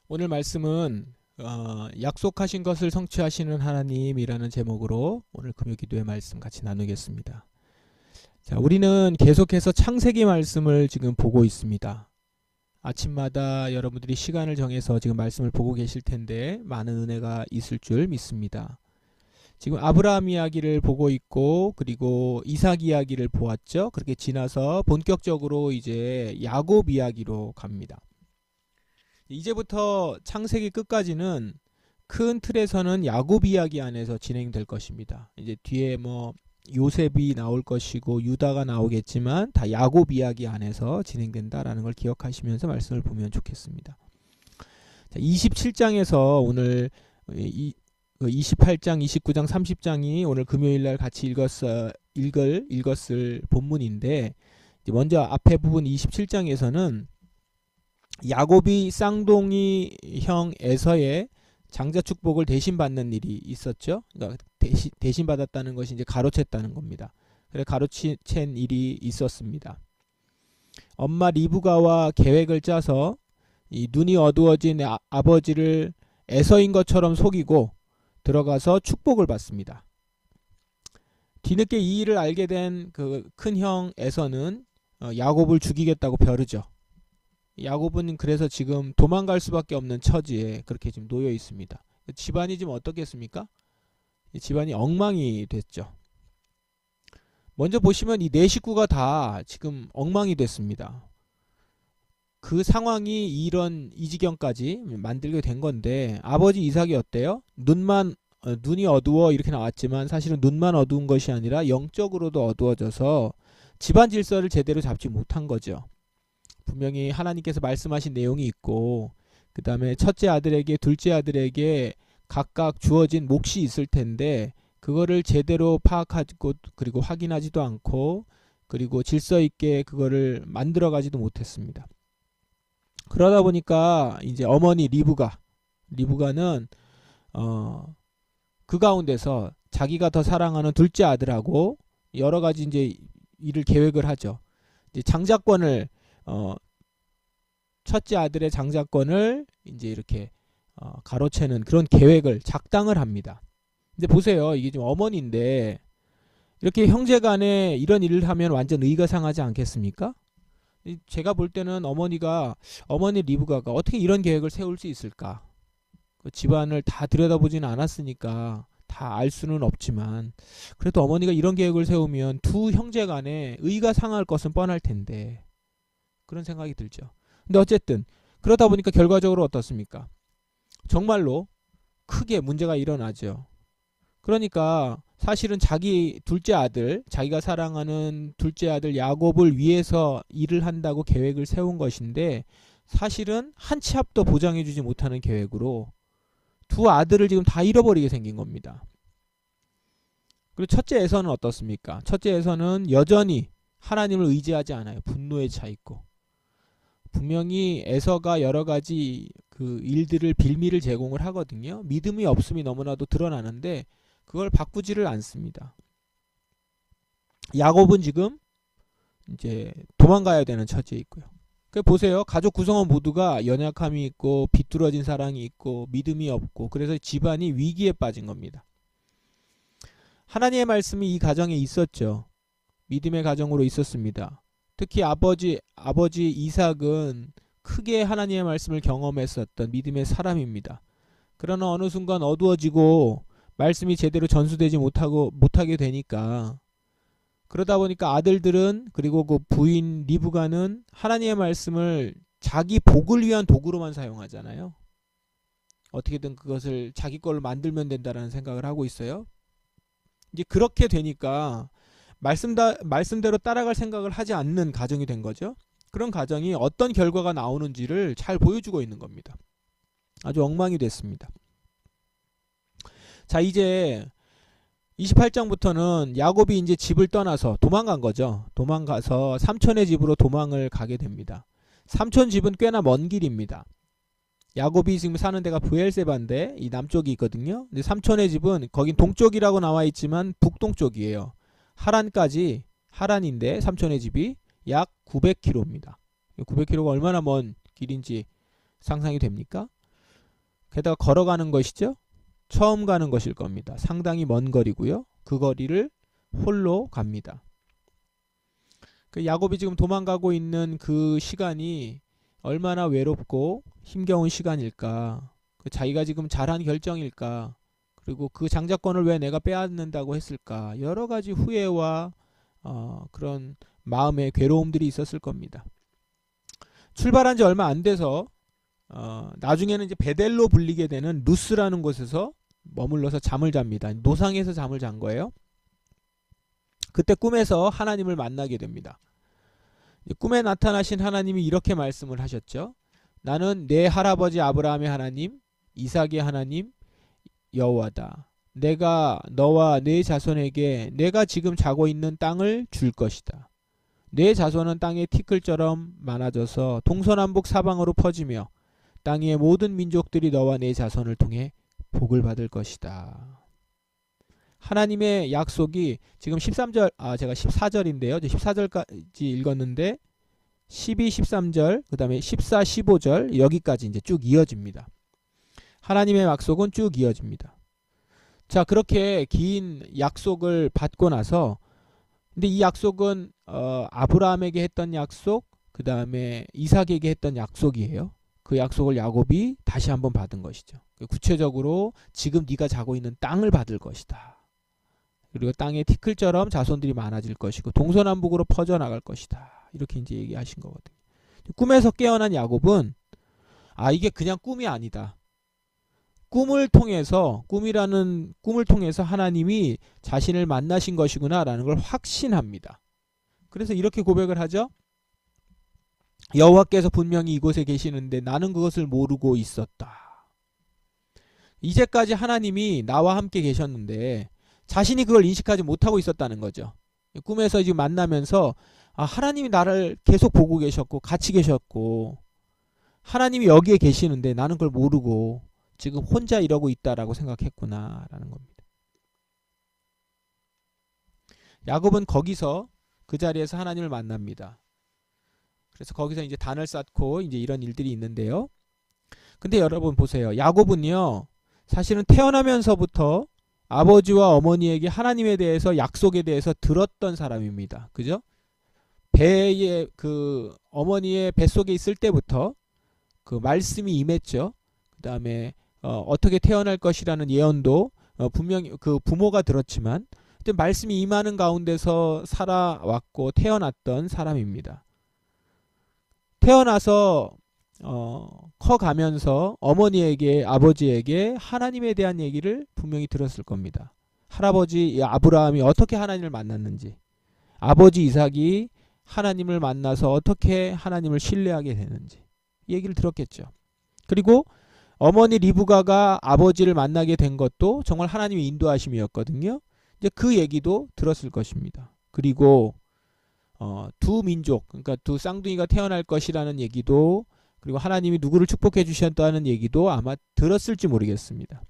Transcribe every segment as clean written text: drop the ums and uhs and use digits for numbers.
오늘 말씀은 약속하신 것을 성취하시는 하나님이라는 제목으로 오늘 금요기도의 말씀 같이 나누겠습니다. 자, 우리는 계속해서 창세기 말씀을 지금 보고 있습니다. 아침마다 여러분들이 시간을 정해서 지금 말씀을 보고 계실 텐데 많은 은혜가 있을 줄 믿습니다. 지금 아브라함 이야기를 보고 있고 그리고 이삭 이야기를 보았죠. 그렇게 지나서 본격적으로 이제 야곱 이야기로 갑니다. 이제부터 창세기 끝까지는 큰 틀에서는 야곱 이야기 안에서 진행될 것입니다. 이제 뒤에 뭐 요셉이 나올 것이고 유다가 나오겠지만 다 야곱 이야기 안에서 진행된다라는 걸 기억하시면서 말씀을 보면 좋겠습니다. 자, 27장에서 오늘 28장, 29장, 30장이 오늘 금요일날 같이 읽었을 본문인데 먼저 앞에 부분 27장에서는 야곱이 쌍둥이 형 에서의 장자 축복을 대신 받는 일이 있었죠. 그러니까 대신 받았다는 것이 이제 가로챘다는 겁니다. 그래 가로챈 일이 있었습니다. 엄마 리브가와 계획을 짜서 이 눈이 어두워진 아버지를 에서인 것처럼 속이고 들어가서 축복을 받습니다. 뒤늦게 이 일을 알게 된 그 큰 형 에서는 야곱을 죽이겠다고 벼르죠. 야곱은 그래서 지금 도망갈 수밖에 없는 처지에 그렇게 지금 놓여 있습니다. 집안이 지금 어떻겠습니까? 집안이 엉망이 됐죠. 먼저 보시면 이 네 식구가 다 지금 엉망이 됐습니다. 그 상황이 이 지경까지 만들게 된 건데 아버지 이삭이 어때요? 눈이 어두워 이렇게 나왔지만 사실은 눈만 어두운 것이 아니라 영적으로도 어두워져서 집안 질서를 제대로 잡지 못한 거죠. 분명히 하나님께서 말씀하신 내용이 있고 그 다음에 첫째 아들에게 둘째 아들에게 각각 주어진 몫이 있을 텐데 그거를 제대로 파악하고 그리고 확인하지도 않고 그리고 질서 있게 그거를 만들어 가지도 못했습니다. 그러다 보니까 이제 어머니 리브가는 그 가운데서 자기가 더 사랑하는 둘째 아들하고 여러 가지 이제 일을 계획을 하죠. 이제 장자권을 첫째 아들의 장자권을 이제 이렇게 가로채는 그런 계획을 작당을 합니다. 근데 보세요, 이게 지금 어머니인데 이렇게 형제간에 이런 일을 하면 완전 의가 상하지 않겠습니까? 제가 볼 때는 어머니 리브가가 어떻게 이런 계획을 세울 수 있을까? 그 집안을 다 들여다보지는 않았으니까 다 알 수는 없지만 그래도 어머니가 이런 계획을 세우면 두 형제간에 의가 상할 것은 뻔할 텐데 그런 생각이 들죠. 근데 어쨌든 그러다 보니까 결과적으로 어떻습니까? 정말로 크게 문제가 일어나죠. 그러니까 사실은 자기가 사랑하는 둘째 아들 야곱을 위해서 일을 한다고 계획을 세운 것인데 사실은 한 치 앞도 보장해주지 못하는 계획으로 두 아들을 지금 다 잃어버리게 생긴 겁니다. 그리고 첫째 에서는 어떻습니까? 첫째 에서는 여전히 하나님을 의지하지 않아요. 분노에 차 있고 분명히 에서가 여러 가지 그 일들을 빌미를 제공을 하거든요. 믿음이 없음이 너무나도 드러나는데 그걸 바꾸지를 않습니다. 야곱은 지금 이제 도망가야 되는 처지에 있고요. 보세요. 가족 구성원 모두가 연약함이 있고 비뚤어진 사랑이 있고 믿음이 없고 그래서 집안이 위기에 빠진 겁니다. 하나님의 말씀이 이 가정에 있었죠. 믿음의 가정으로 있었습니다. 특히 아버지 이삭은 크게 하나님의 말씀을 경험했었던 믿음의 사람입니다. 그러나 어느 순간 어두워지고 말씀이 제대로 전수되지 못하게 되니까 그러다 보니까 아들들은 그리고 그 부인 리브가는 하나님의 말씀을 자기 복을 위한 도구로만 사용하잖아요. 어떻게든 그것을 자기 걸로 만들면 된다라는 생각을 하고 있어요. 이제 그렇게 되니까 말씀대로 따라갈 생각을 하지 않는 가정이 된 거죠. 그런 가정이 어떤 결과가 나오는지를 잘 보여주고 있는 겁니다. 아주 엉망이 됐습니다. 자, 이제 28장부터는 야곱이 이제 집을 떠나서 도망간 거죠. 도망가서 삼촌의 집으로 도망을 가게 됩니다. 삼촌 집은 꽤나 먼 길입니다. 야곱이 지금 사는 데가 브엘세바인데 이 남쪽이 있거든요. 근데 삼촌의 집은 거긴 동쪽이라고 나와 있지만 북동쪽이에요. 하란인데 삼촌의 집이 약 900km입니다. 900km가 얼마나 먼 길인지 상상이 됩니까? 게다가 걸어가는 것이죠. 처음 가는 것일 겁니다. 상당히 먼 거리고요. 그 거리를 홀로 갑니다. 그 야곱이 지금 도망가고 있는 그 시간이 얼마나 외롭고 힘겨운 시간일까. 그 자기가 지금 잘한 결정일까. 그리고 그 장자권을 왜 내가 빼앗는다고 했을까. 여러 가지 후회와 그런 마음의 괴로움들이 있었을 겁니다. 출발한 지 얼마 안 돼서 나중에는 이제 베델로 불리게 되는 루스라는 곳에서 머물러서 잠을 잡니다. 노상에서 잠을 잔 거예요. 그때 꿈에서 하나님을 만나게 됩니다. 꿈에 나타나신 하나님이 이렇게 말씀을 하셨죠. 나는 내 할아버지 아브라함의 하나님, 이삭의 하나님 여호와다. 내가 너와 네 자손에게 내가 지금 자고 있는 땅을 줄 것이다. 네 자손은 땅의 티끌처럼 많아져서 동서남북 사방으로 퍼지며 땅 위의 모든 민족들이 너와 네 자손을 통해 복을 받을 것이다. 하나님의 약속이 지금 13절, 제가 14절인데요. 14절까지 읽었는데 12, 13절, 그 다음에 14, 15절 여기까지 이제 쭉 이어집니다. 하나님의 약속은 쭉 이어집니다. 자, 그렇게 긴 약속을 받고 나서 근데 이 약속은 아브라함에게 했던 약속, 그 다음에 이삭에게 했던 약속이에요. 그 약속을 야곱이 다시 한번 받은 것이죠. 구체적으로 지금 네가 자고 있는 땅을 받을 것이다. 그리고 땅에 티끌처럼 자손들이 많아질 것이고 동서남북으로 퍼져나갈 것이다. 이렇게 이제 얘기하신 거거든요. 꿈에서 깨어난 야곱은 이게 그냥 꿈이 아니다. 꿈이라는 꿈을 통해서 하나님이 자신을 만나신 것이구나 라는 걸 확신합니다. 그래서 이렇게 고백을 하죠. 여호와께서 분명히 이곳에 계시는데 나는 그것을 모르고 있었다. 이제까지 하나님이 나와 함께 계셨는데 자신이 그걸 인식하지 못하고 있었다는 거죠. 꿈에서 지금 만나면서 하나님이 나를 계속 보고 계셨고 같이 계셨고 하나님이 여기에 계시는데 나는 그걸 모르고 지금 혼자 이러고 있다라고 생각했구나 라는 겁니다. 야곱은 거기서 그 자리에서 하나님을 만납니다. 그래서 거기서 이제 단을 쌓고 이제 이런 일들이 있는데요. 근데 여러분 보세요. 야곱은요 사실은 태어나면서부터 아버지와 어머니에게 하나님에 대해서 약속에 대해서 들었던 사람입니다. 그죠? 배에 그 어머니의 뱃속에 있을 때부터 그 말씀이 임했죠. 그 다음에 어떻게 태어날 것이라는 예언도 분명히 그 부모가 들었지만 말씀이 임하는 가운데서 살아왔고 태어났던 사람입니다. 태어나서 커가면서 어머니에게 아버지에게 하나님에 대한 얘기를 분명히 들었을 겁니다. 할아버지 아브라함이 어떻게 하나님을 만났는지, 아버지 이삭이 하나님을 만나서 어떻게 하나님을 신뢰하게 되는지 얘기를 들었겠죠. 그리고 어머니 리브가가 아버지를 만나게 된 것도 정말 하나님의 인도하심이었거든요. 이제 그 얘기도 들었을 것입니다. 그리고 두 민족, 그러니까 두 쌍둥이가 태어날 것이라는 얘기도, 그리고 하나님이 누구를 축복해 주셨다는 얘기도 아마 들었을지 모르겠습니다.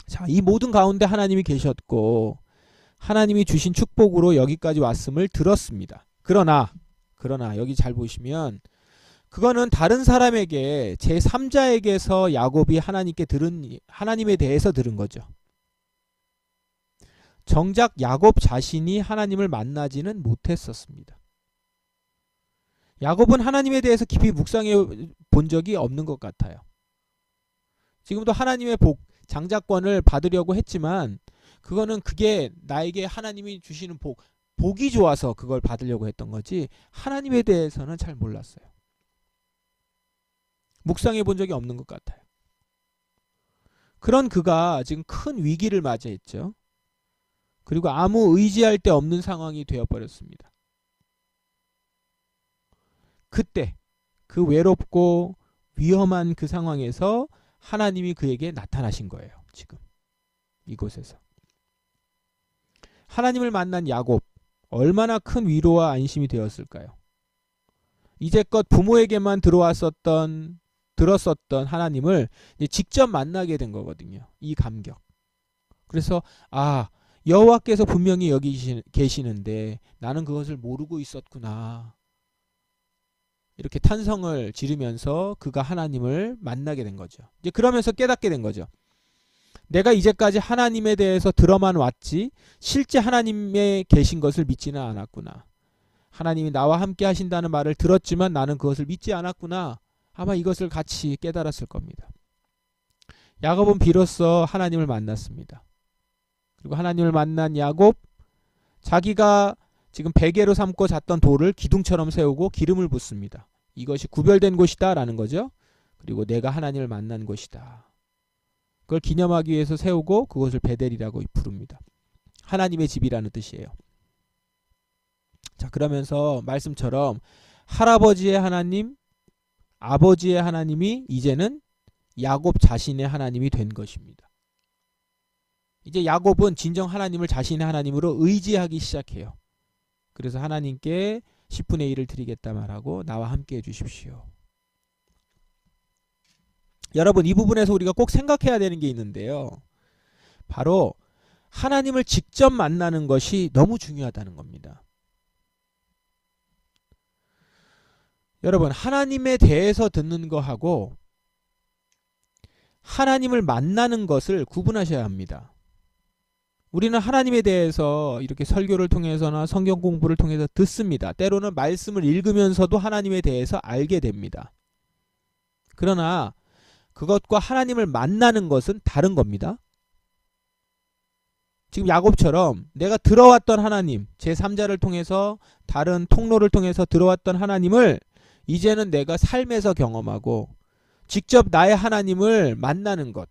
자, 이 모든 가운데 하나님이 계셨고 하나님이 주신 축복으로 여기까지 왔음을 들었습니다. 그러나 여기 잘 보시면 그거는 다른 사람에게 제3자에게서 야곱이 하나님에 대해서 들은 거죠. 정작 야곱 자신이 하나님을 만나지는 못했었습니다. 야곱은 하나님에 대해서 깊이 묵상해 본 적이 없는 것 같아요. 지금도 하나님의 장자권을 받으려고 했지만 그게 나에게 하나님이 주시는 복이 좋아서 그걸 받으려고 했던 거지 하나님에 대해서는 잘 몰랐어요. 묵상해 본 적이 없는 것 같아요. 그런 그가 지금 큰 위기를 맞이했죠. 그리고 아무 의지할 데 없는 상황이 되어버렸습니다. 그때 그 외롭고 위험한 그 상황에서 하나님이 그에게 나타나신 거예요. 지금 이곳에서 하나님을 만난 야곱, 얼마나 큰 위로와 안심이 되었을까요? 이제껏 부모에게만 들었었던 하나님을 이제 직접 만나게 된 거거든요. 이 감격. 그래서 여호와께서 분명히 여기 계시는데 나는 그것을 모르고 있었구나. 이렇게 탄성을 지르면서 그가 하나님을 만나게 된 거죠. 이제 그러면서 깨닫게 된 거죠. 내가 이제까지 하나님에 대해서 들어만 왔지 실제 하나님의 계신 것을 믿지는 않았구나. 하나님이 나와 함께 하신다는 말을 들었지만 나는 그것을 믿지 않았구나. 아마 이것을 같이 깨달았을 겁니다. 야곱은 비로소 하나님을 만났습니다. 그리고 하나님을 만난 야곱, 자기가 지금 베개로 삼고 잤던 돌을 기둥처럼 세우고 기름을 붓습니다. 이것이 구별된 곳이다 라는 거죠. 그리고 내가 하나님을 만난 곳이다. 그걸 기념하기 위해서 세우고 그것을 베델이라고 부릅니다. 하나님의 집이라는 뜻이에요. 자, 그러면서 말씀처럼 할아버지의 하나님, 아버지의 하나님이 이제는 야곱 자신의 하나님이 된 것입니다. 이제 야곱은 진정 하나님을 자신의 하나님으로 의지하기 시작해요. 그래서 하나님께 10분의 1을 드리겠다 말하고 나와 함께 해주십시오. 여러분, 이 부분에서 우리가 꼭 생각해야 되는 게 있는데요. 바로 하나님을 직접 만나는 것이 너무 중요하다는 겁니다. 여러분, 하나님에 대해서 듣는 거하고 하나님을 만나는 것을 구분하셔야 합니다. 우리는 하나님에 대해서 이렇게 설교를 통해서나 성경 공부를 통해서 듣습니다. 때로는 말씀을 읽으면서도 하나님에 대해서 알게 됩니다. 그러나 그것과 하나님을 만나는 것은 다른 겁니다. 지금 야곱처럼 내가 들어왔던 하나님, 제3자를 통해서 다른 통로를 통해서 들어왔던 하나님을 이제는 내가 삶에서 경험하고 직접 나의 하나님을 만나는 것,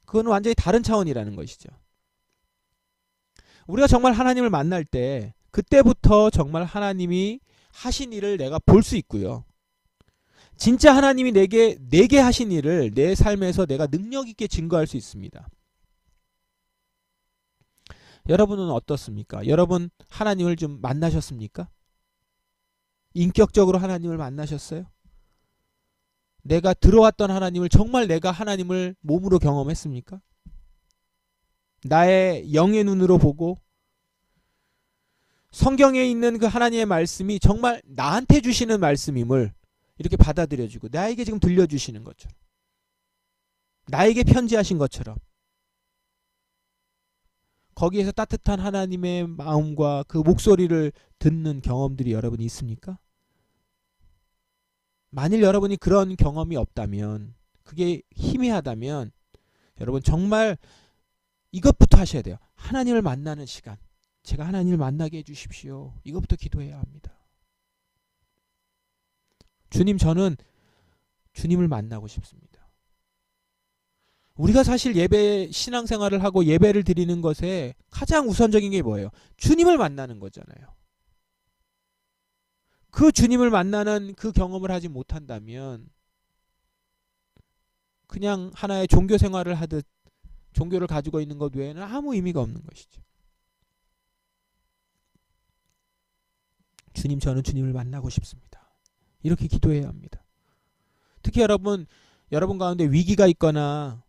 그건 완전히 다른 차원이라는 것이죠. 우리가 정말 하나님을 만날 때 그때부터 정말 하나님이 하신 일을 내가 볼 수 있고요. 진짜 하나님이 내게 하신 일을 내 삶에서 내가 능력 있게 증거할 수 있습니다. 여러분은 어떻습니까? 여러분 하나님을 좀 만나셨습니까? 인격적으로 하나님을 만나셨어요? 내가 들어왔던 하나님을 정말 내가 하나님을 몸으로 경험했습니까? 나의 영의 눈으로 보고 성경에 있는 그 하나님의 말씀이 정말 나한테 주시는 말씀임을 이렇게 받아들여주고 나에게 지금 들려주시는 것처럼, 나에게 편지하신 것처럼 거기에서 따뜻한 하나님의 마음과 그 목소리를 듣는 경험들이 여러분이 있습니까? 만일 여러분이 그런 경험이 없다면, 그게 희미하다면 여러분 정말 이것부터 하셔야 돼요. 하나님을 만나는 시간, 제가 하나님을 만나게 해주십시오. 이것부터 기도해야 합니다. 주님, 저는 주님을 만나고 싶습니다. 우리가 사실 예배 신앙생활을 하고 예배를 드리는 것에 가장 우선적인 게 뭐예요? 주님을 만나는 거잖아요. 그 주님을 만나는 그 경험을 하지 못한다면 그냥 하나의 종교 생활을 하듯 종교를 가지고 있는 것 외에는 아무 의미가 없는 것이죠. 주님, 저는 주님을 만나고 싶습니다. 이렇게 기도해야 합니다. 특히 여러분 가운데 위기가 있거나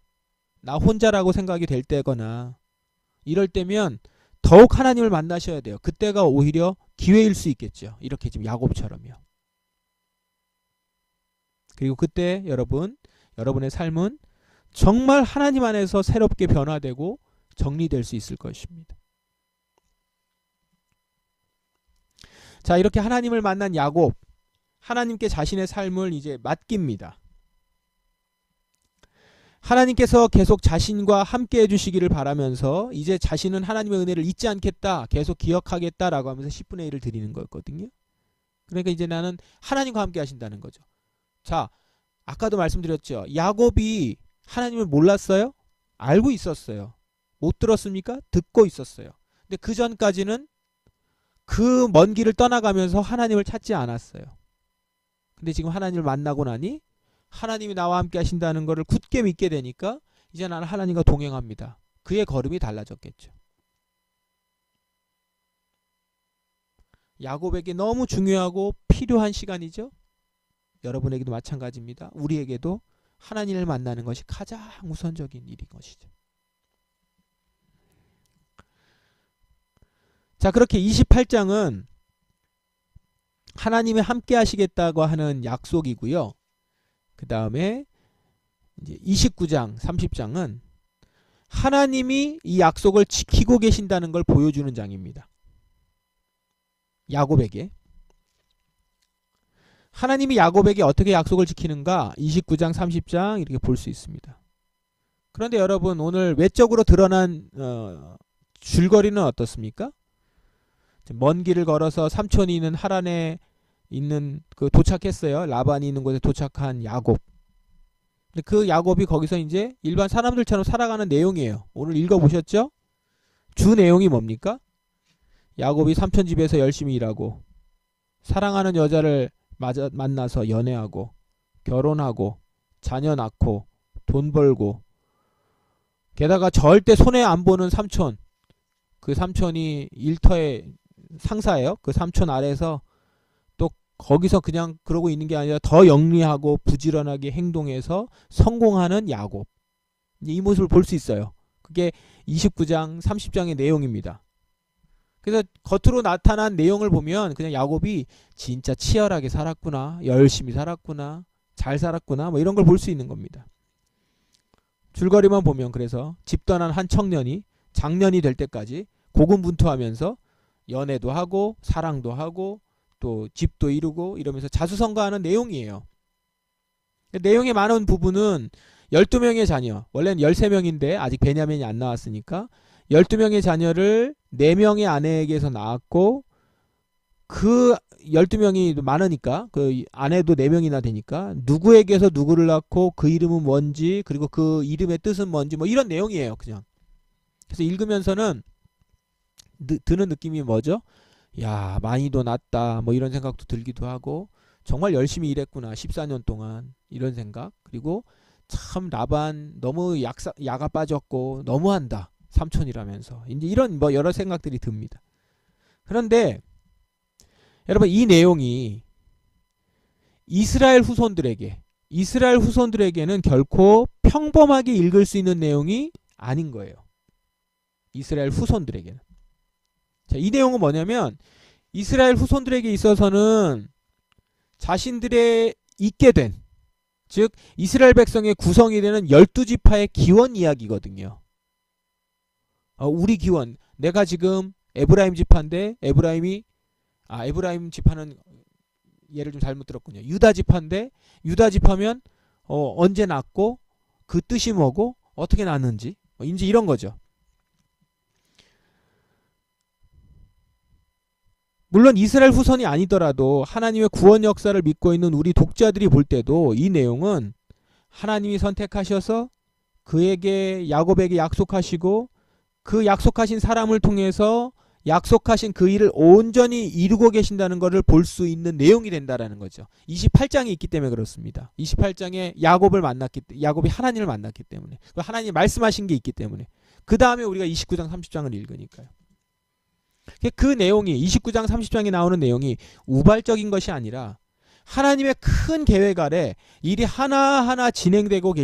나 혼자라고 생각이 될 때거나 이럴 때면 더욱 하나님을 만나셔야 돼요. 그때가 오히려 기회일 수 있겠죠. 이렇게 지금 야곱처럼요. 그리고 그때 여러분의 삶은 정말 하나님 안에서 새롭게 변화되고 정리될 수 있을 것입니다. 자, 이렇게 하나님을 만난 야곱, 하나님께 자신의 삶을 이제 맡깁니다. 하나님께서 계속 자신과 함께 해주시기를 바라면서 이제 자신은 하나님의 은혜를 잊지 않겠다, 계속 기억하겠다라고 하면서 10분의 1을 드리는 거였거든요. 그러니까 이제 나는 하나님과 함께 하신다는 거죠. 자, 아까도 말씀드렸죠. 야곱이 하나님을 몰랐어요? 알고 있었어요. 못 들었습니까? 듣고 있었어요. 근데 그 전까지는 그 먼 길을 떠나가면서 하나님을 찾지 않았어요. 근데 지금 하나님을 만나고 나니 하나님이 나와 함께 하신다는 것을 굳게 믿게 되니까 이제 나는 하나님과 동행합니다. 그의 걸음이 달라졌겠죠. 야곱에게 너무 중요하고 필요한 시간이죠. 여러분에게도 마찬가지입니다. 우리에게도 하나님을 만나는 것이 가장 우선적인 일인 것이죠. 자, 그렇게 28장은 하나님이 함께 하시겠다고 하는 약속이고요. 그 다음에 이제 29장, 30장은 하나님이 이 약속을 지키고 계신다는 걸 보여주는 장입니다. 야곱에게. 하나님이 야곱에게 어떻게 약속을 지키는가 29장, 30장 이렇게 볼 수 있습니다. 그런데 여러분 오늘 외적으로 드러난 줄거리는 어떻습니까? 먼 길을 걸어서 삼촌이 있는 하란에 있는 도착했어요. 라반이 있는 곳에 도착한 야곱. 근데 그 야곱이 거기서 이제 일반 사람들처럼 살아가는 내용이에요. 오늘 읽어보셨죠? 주 내용이 뭡니까? 야곱이 삼촌 집에서 열심히 일하고 사랑하는 여자를 만나서 연애하고 결혼하고 자녀 낳고 돈 벌고 게다가 절대 손해 안 보는 삼촌, 그 삼촌이 일터의 상사예요. 그 삼촌 아래서 또 거기서 그냥 그러고 있는 게 아니라 더 영리하고 부지런하게 행동해서 성공하는 야곱. 이 모습을 볼 수 있어요. 그게 29장 30장의 내용입니다. 그래서 겉으로 나타난 내용을 보면 그냥 야곱이 진짜 치열하게 살았구나, 열심히 살았구나, 잘 살았구나, 뭐 이런 걸 볼 수 있는 겁니다. 줄거리만 보면 그래서 집 떠난 한 청년이 장년이 될 때까지 고군분투하면서 연애도 하고 사랑도 하고 또 집도 이루고 이러면서 자수성가하는 내용이에요. 내용의 많은 부분은 12명의 자녀, 원래는 13명인데 아직 베냐민이 안 나왔으니까 12명의 자녀를 4명의 아내에게서 낳았고 그 12명이 많으니까 그 아내도 4명이나 되니까 누구에게서 누구를 낳고 그 이름은 뭔지 그리고 그 이름의 뜻은 뭔지 뭐 이런 내용이에요. 그냥. 그래서 읽으면서는 드는 느낌이 뭐죠? 야, 많이도 낳았다 뭐 이런 생각도 들기도 하고 정말 열심히 일했구나 14년 동안 이런 생각. 그리고 참 라반 너무 야가 빠졌고 너무한다 삼촌이라면서 이제 이런 뭐 여러 생각들이 듭니다. 그런데 여러분 이 내용이 이스라엘 후손들에게는 결코 평범하게 읽을 수 있는 내용이 아닌 거예요. 이스라엘 후손들에게는. 자, 이 내용은 뭐냐면 이스라엘 후손들에게 있어서는 자신들의 있게 된, 즉 이스라엘 백성의 구성이 되는 12지파의 기원 이야기거든요. 우리 기원, 내가 지금 에브라임 지파인데 에브라임 지파는 예를 좀 잘못 들었군요. 유다 지파인데 유다 지파면 언제 낳고 그 뜻이 뭐고 어떻게 낳는지 이제 이런 거죠. 물론 이스라엘 후손이 아니더라도 하나님의 구원 역사를 믿고 있는 우리 독자들이 볼 때도 이 내용은 하나님이 선택하셔서 그에게 야곱에게 약속하시고 그 약속하신 사람을 통해서 약속하신 그 일을 온전히 이루고 계신다는 것을 볼 수 있는 내용이 된다라는 거죠. 28장이 있기 때문에 그렇습니다. 28장에 야곱이 하나님을 만났기 때문에 하나님이 말씀하신 게 있기 때문에 그 다음에 우리가 29장 30장을 읽으니까요. 그 내용이 29장 30장에 나오는 내용이 우발적인 것이 아니라 하나님의 큰 계획 아래 일이 하나하나 진행되고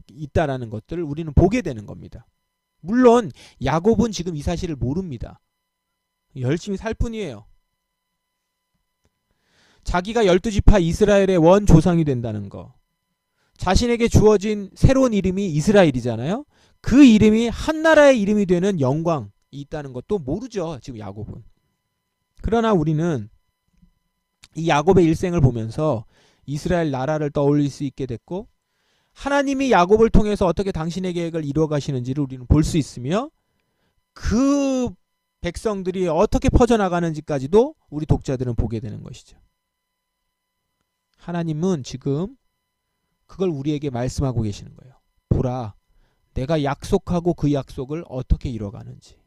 있다라는 것들을 우리는 보게 되는 겁니다. 물론 야곱은 지금 이 사실을 모릅니다. 열심히 살 뿐이에요. 자기가 12지파 이스라엘의 원조상이 된다는 거, 자신에게 주어진 새로운 이름이 이스라엘이잖아요. 그 이름이 한 나라의 이름이 되는 영광이 있다는 것도 모르죠. 지금 야곱은. 그러나 우리는 이 야곱의 일생을 보면서 이스라엘 나라를 떠올릴 수 있게 됐고 하나님이 야곱을 통해서 어떻게 당신의 계획을 이루어 가시는지를 우리는 볼 수 있으며 그 백성들이 어떻게 퍼져나가는지까지도 우리 독자들은 보게 되는 것이죠. 하나님은 지금 그걸 우리에게 말씀하고 계시는 거예요. 보라, 내가 약속하고 그 약속을 어떻게 이뤄가는지.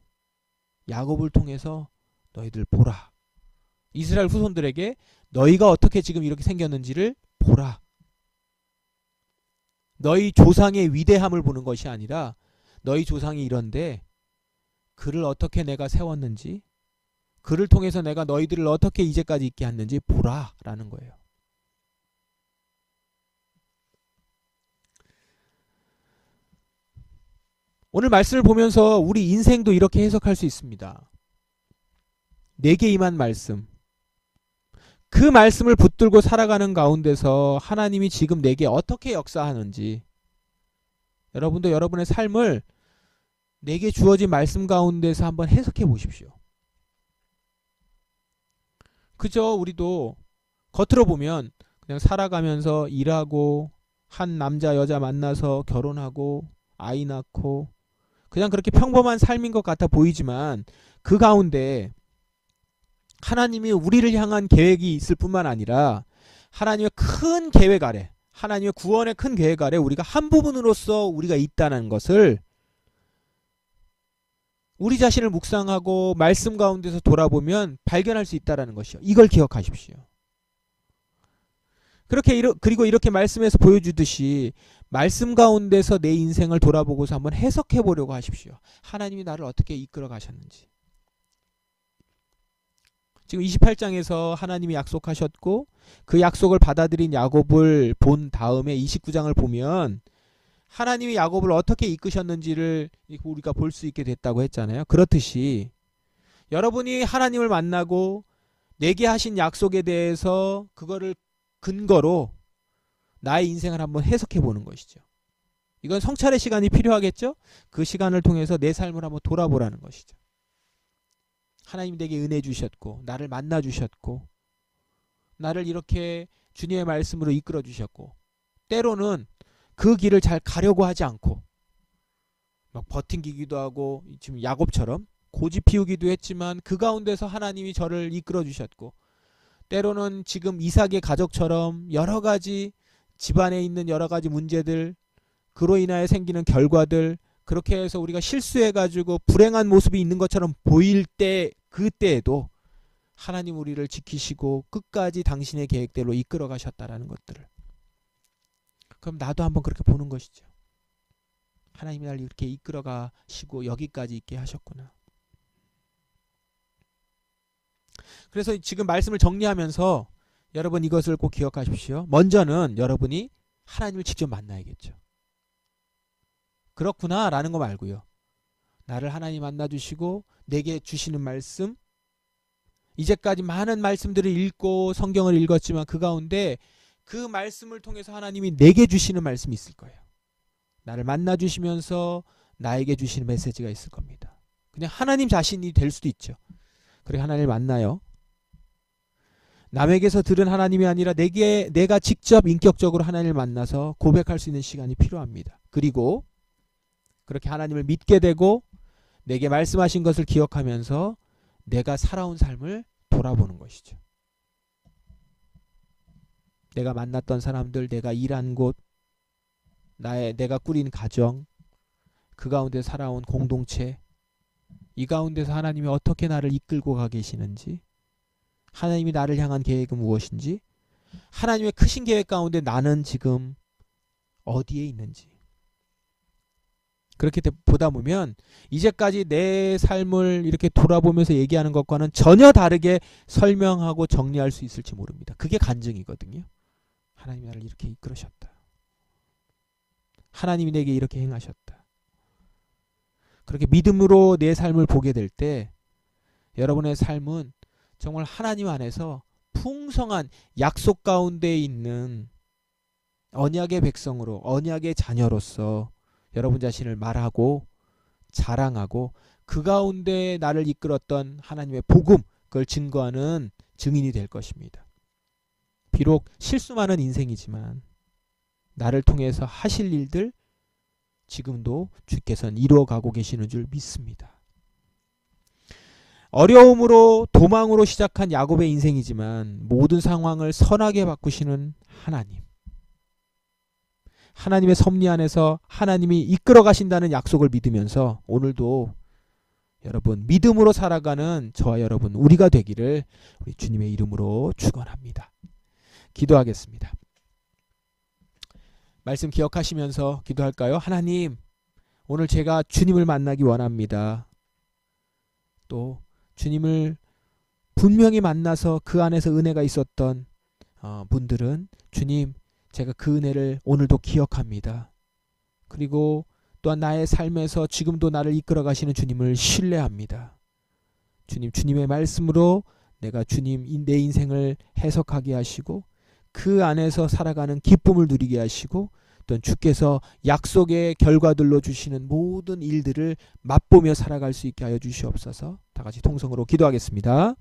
야곱을 통해서 너희들 보라. 이스라엘 후손들에게 너희가 어떻게 지금 이렇게 생겼는지를 보라. 너희 조상의 위대함을 보는 것이 아니라 너희 조상이 이런데 그를 어떻게 내가 세웠는지, 그를 통해서 내가 너희들을 어떻게 이제까지 있게 했는지 보라 라는 거예요. 오늘 말씀을 보면서 우리 인생도 이렇게 해석할 수 있습니다. 내게 임한 말씀, 그 말씀을 붙들고 살아가는 가운데서 하나님이 지금 내게 어떻게 역사하는지, 여러분도 여러분의 삶을 내게 주어진 말씀 가운데서 한번 해석해 보십시오. 그저 우리도 겉으로 보면 그냥 살아가면서 일하고 한 남자 여자 만나서 결혼하고 아이 낳고 그냥 그렇게 평범한 삶인 것 같아 보이지만, 그 가운데 하나님이 우리를 향한 계획이 있을 뿐만 아니라 하나님의 큰 계획 아래, 하나님의 구원의 큰 계획 아래 우리가 한 부분으로서 우리가 있다는 것을 우리 자신을 묵상하고 말씀 가운데서 돌아보면 발견할 수 있다는 것이요. 이걸 기억하십시오. 그리고 이렇게 말씀에서 보여주듯이 말씀 가운데서 내 인생을 돌아보고서 한번 해석해 보려고 하십시오. 하나님이 나를 어떻게 이끌어 가셨는지. 지금 28장에서 하나님이 약속하셨고 그 약속을 받아들인 야곱을 본 다음에 29장을 보면 하나님이 야곱을 어떻게 이끄셨는지를 우리가 볼 수 있게 됐다고 했잖아요. 그렇듯이 여러분이 하나님을 만나고 내게 하신 약속에 대해서 그거를 근거로 나의 인생을 한번 해석해 보는 것이죠. 이건 성찰의 시간이 필요하겠죠? 그 시간을 통해서 내 삶을 한번 돌아보라는 것이죠. 하나님이 내게 은혜 주셨고 나를 만나 주셨고 나를 이렇게 주님의 말씀으로 이끌어 주셨고, 때로는 그 길을 잘 가려고 하지 않고 막 버팅기기도 하고 지금 야곱처럼 고집 피우기도 했지만 그 가운데서 하나님이 저를 이끌어 주셨고, 때로는 지금 이삭의 가족처럼 여러 가지 집안에 있는 여러 가지 문제들, 그로 인하여 생기는 결과들, 그렇게 해서 우리가 실수해가지고 불행한 모습이 있는 것처럼 보일 때, 그때에도 하나님 우리를 지키시고 끝까지 당신의 계획대로 이끌어 가셨다라는 것들을, 그럼 나도 한번 그렇게 보는 것이죠. 하나님이 나를 이렇게 이끌어 가시고 여기까지 있게 하셨구나. 그래서 지금 말씀을 정리하면서 여러분 이것을 꼭 기억하십시오. 먼저는 여러분이 하나님을 직접 만나야겠죠. 그렇구나 라는 거 말고요. 나를 하나님 만나주시고 내게 주시는 말씀, 이제까지 많은 말씀들을 읽고 성경을 읽었지만 그 가운데 그 말씀을 통해서 하나님이 내게 주시는 말씀이 있을 거예요. 나를 만나주시면서 나에게 주시는 메시지가 있을 겁니다. 그냥 하나님 자신이 될 수도 있죠. 그래 하나님을 만나요. 남에게서 들은 하나님이 아니라 내가 직접 인격적으로 하나님을 만나서 고백할 수 있는 시간이 필요합니다. 그리고 그렇게 하나님을 믿게 되고 내게 말씀하신 것을 기억하면서 내가 살아온 삶을 돌아보는 것이죠. 내가 만났던 사람들, 내가 일한 곳, 내가 꾸린 가정, 그 가운데 살아온 공동체, 이 가운데서 하나님이 어떻게 나를 이끌고 가 계시는지, 하나님이 나를 향한 계획은 무엇인지, 하나님의 크신 계획 가운데 나는 지금 어디에 있는지, 그렇게 보다 보면 이제까지 내 삶을 이렇게 돌아보면서 얘기하는 것과는 전혀 다르게 설명하고 정리할 수 있을지 모릅니다. 그게 간증이거든요. 하나님이 나를 이렇게 이끌으셨다. 하나님이 내게 이렇게 행하셨다. 그렇게 믿음으로 내 삶을 보게 될 때 여러분의 삶은 정말 하나님 안에서 풍성한 약속 가운데 있는 언약의 백성으로, 언약의 자녀로서 여러분 자신을 말하고 자랑하고 그 가운데 나를 이끌었던 하나님의 복음, 그걸 증거하는 증인이 될 것입니다. 비록 실수 많은 인생이지만 나를 통해서 하실 일들 지금도 주께서는 이루어가고 계시는 줄 믿습니다. 어려움으로 도망으로 시작한 야곱의 인생이지만 모든 상황을 선하게 바꾸시는 하나님, 하나님의 섭리 안에서 하나님이 이끌어 가신다는 약속을 믿으면서 오늘도 여러분 믿음으로 살아가는 저와 여러분 우리가 되기를 우리 주님의 이름으로 축원합니다. 기도하겠습니다. 말씀 기억하시면서 기도할까요? 하나님, 오늘 제가 주님을 만나기 원합니다. 또 주님을 분명히 만나서 그 안에서 은혜가 있었던 분들은 주님, 제가 그 은혜를 오늘도 기억합니다. 그리고 또한 나의 삶에서 지금도 나를 이끌어 가시는 주님을 신뢰합니다. 주님, 주님의 말씀으로 내가 주님 내 인생을 해석하게 하시고 그 안에서 살아가는 기쁨을 누리게 하시고 또 주께서 약속의 결과들로 주시는 모든 일들을 맛보며 살아갈 수 있게 하여 주시옵소서. 다 같이 통성으로 기도하겠습니다.